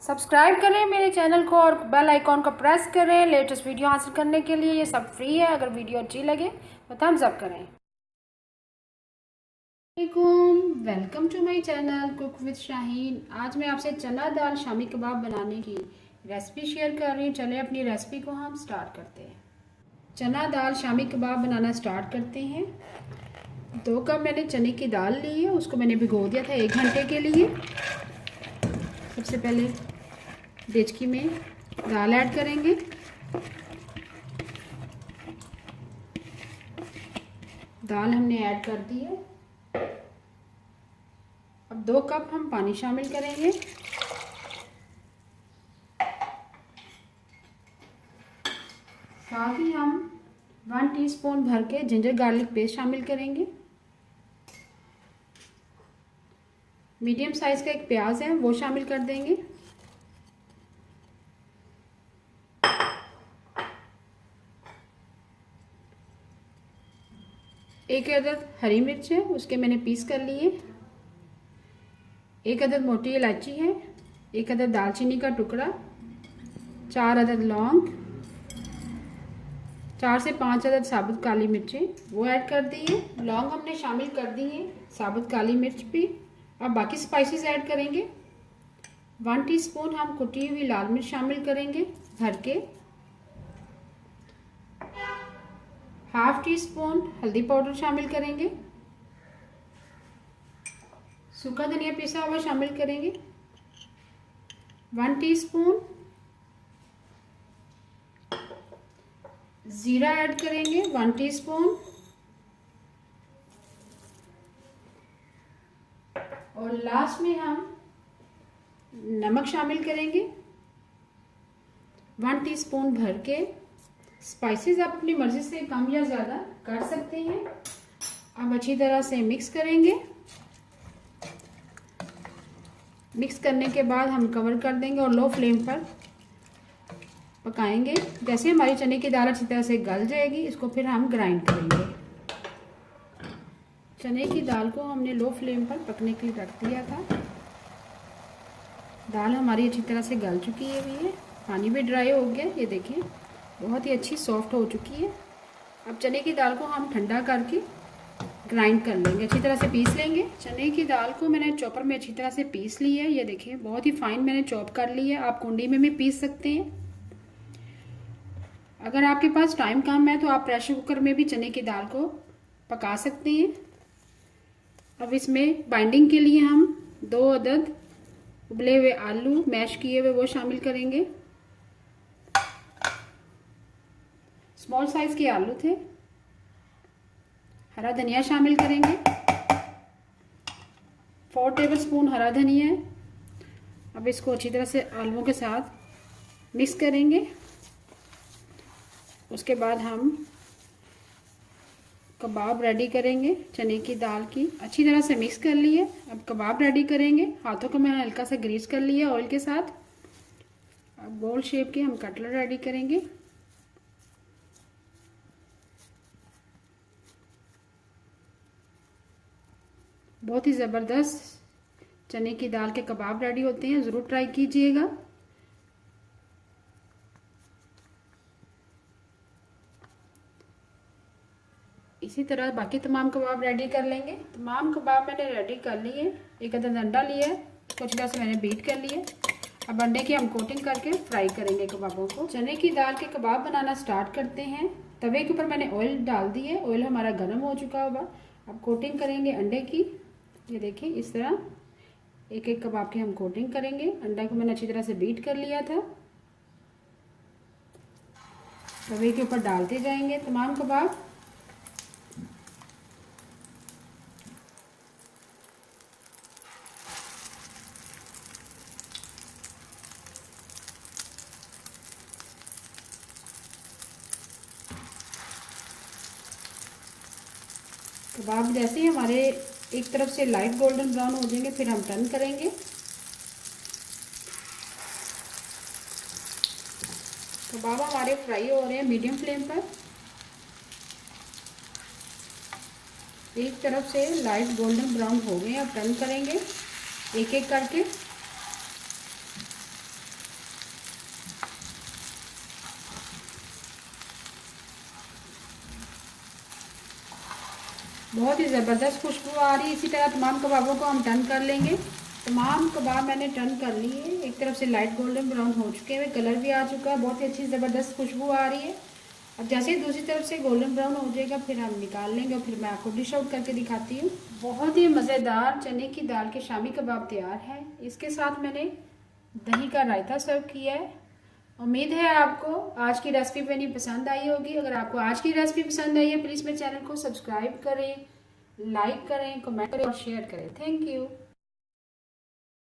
Subscribe करें मेरे channel को और बेल आइकॉन को प्रेस करें लेटेस्ट वीडियो हासिल करने के लिए। ये सब फ्री है। अगर वीडियो अच्छी लगे तो थम्स अप करें। Welcome to my channel cook with Shaheen. आज मैं आपसे चना दाल शामी कबाब बनाने की रेसिपी शेयर कर रही हूँ। चलिए अपनी रेसिपी को हम स्टार्ट करते हैं। चना दाल शामी कबाब बनाना स्टार्ट करते हैं। 2 कप मैंने चने की दाल ली है, उसको मैंने भिगो दिया था 1 घंटे के लिए। सबसे पहले डेचकी में दाल ऐड करेंगे। दाल हमने ऐड कर दी है। अब 2 कप हम पानी शामिल करेंगे। साथ ही हम 1 टीस्पून भर के जिंजर गार्लिक पेस्ट शामिल करेंगे। मीडियम साइज का एक प्याज है, वो शामिल कर देंगे। एक अदद हरी मिर्च है, उसके मैंने पीस कर लिए। 1 अदद मोटी इलायची है। 1 अदद दालचीनी का टुकड़ा। 4 अदद लौंग। 4 से 5 अदद साबुत काली मिर्चें, वो ऐड कर दी है। लौंग हमने शामिल कर दी है, साबुत काली मिर्च भी। अब बाकी स्पाइसेस ऐड करेंगे। 1 टीस्पून हम कुटी हुई लाल मिर्च शामिल करेंगे भर के। ½ टीस्पून हल्दी पाउडर शामिल करेंगे। सूखा धनिया पिसा हुआ शामिल करेंगे। 1 टीस्पून जीरा ऐड करेंगे। 1 टीस्पून और लास्ट में हम नमक शामिल करेंगे 1 टीस्पून भर के। स्पाइसेस आप अपनी मर्जी से कम या ज़्यादा कर सकते हैं। अब अच्छी तरह से मिक्स करेंगे। मिक्स करने के बाद हम कवर कर देंगे और लो फ्लेम पर पकाएंगे। जैसे हमारी चने की दाल अच्छी तरह से गल जाएगी, इसको फिर हम ग्राइंड करेंगे। चने की दाल को हमने लो फ्लेम पर पकने के लिए रख दिया था। दाल हमारी अच्छी तरह से गल चुकी है। पानी भी ड्राई हो गया, ये देखें बहुत ही अच्छी सॉफ्ट हो चुकी है। अब चने की दाल को हम ठंडा करके ग्राइंड कर लेंगे, अच्छी तरह से पीस लेंगे। चने की दाल को मैंने चॉपर में अच्छी तरह से पीस ली है, ये देखिए बहुत ही फाइन मैंने चॉप कर ली है। आप कुंडी में भी पीस सकते हैं। अगर आपके पास टाइम कम है तो आप प्रेशर कुकर में भी चने की दाल को पका सकते हैं। अब इसमें बाइंडिंग के लिए हम 2 अदद उबले हुए आलू मैश किए हुए वो शामिल करेंगे। स्मॉल साइज के आलू थे। हरा धनिया शामिल करेंगे। 4 टेबलस्पून हरा धनिया है। अब इसको अच्छी तरह से आलूओं के साथ मिक्स करेंगे। उसके बाद हम कबाब रेडी करेंगे चने की दाल की। अच्छी तरह से मिक्स कर लिए। अब कबाब रेडी करेंगे। हाथों को मैंने हल्का सा ग्रीस कर लिया ऑयल के साथ। अब गोल शेप के हम कटलेट रेडी करेंगे। बहुत ही ज़बरदस्त चने की दाल के कबाब रेडी होते हैं, ज़रूर ट्राई कीजिएगा। इसी तरह बाकी तमाम कबाब रेडी कर लेंगे। तमाम कबाब मैंने रेडी कर लिए। 1 अदद अंडा लिया है, उसको अच्छी तरह से मैंने बीट कर लिए। अब अंडे की हम कोटिंग करके फ्राई करेंगे कबाबों को। चने की दाल के कबाब बनाना स्टार्ट करते हैं। तवे के ऊपर मैंने ऑयल डाल दी है, ऑयल हमारा गर्म हो चुका होगा। अब कोटिंग करेंगे अंडे की। ये देखिए इस तरह एक एक कबाब की हम कोटिंग करेंगे। अंडा को मैंने अच्छी तरह से बीट कर लिया था। तवे के ऊपर डालते जाएंगे तमाम कबाब। कबाब जैसे ही हमारे एक तरफ से लाइट गोल्डन ब्राउन हो जाएंगे, फिर हम टर्न करेंगे। कबाब हमारे फ्राई हो रहे हैं मीडियम फ्लेम पर। एक तरफ से लाइट गोल्डन ब्राउन हो गए, अब टर्न करेंगे एक एक करके। बहुत ही ज़बरदस्त खुशबू आ रही है। इसी तरह तमाम कबाबों को हम टर्न कर लेंगे। तमाम कबाब मैंने टर्न कर लिए। एक तरफ से लाइट गोल्डन ब्राउन हो चुके हैं, कलर भी आ चुका है, बहुत ही अच्छी ज़बरदस्त खुशबू आ रही है। अब जैसे ही दूसरी तरफ से गोल्डन ब्राउन हो जाएगा फिर हम निकाल लेंगे और फिर मैं आपको डिश आउट करके दिखाती हूँ। बहुत ही मज़ेदार चने की दाल के शामी कबाब तैयार है। इसके साथ मैंने दही का रायता सर्व किया है। उम्मीद है आपको आज की रेसिपी मेरी पसंद आई होगी। अगर आपको आज की रेसिपी पसंद आई है प्लीज़ मेरे चैनल को सब्सक्राइब करें, लाइक करें, कमेंट करें और शेयर करें। Thank you.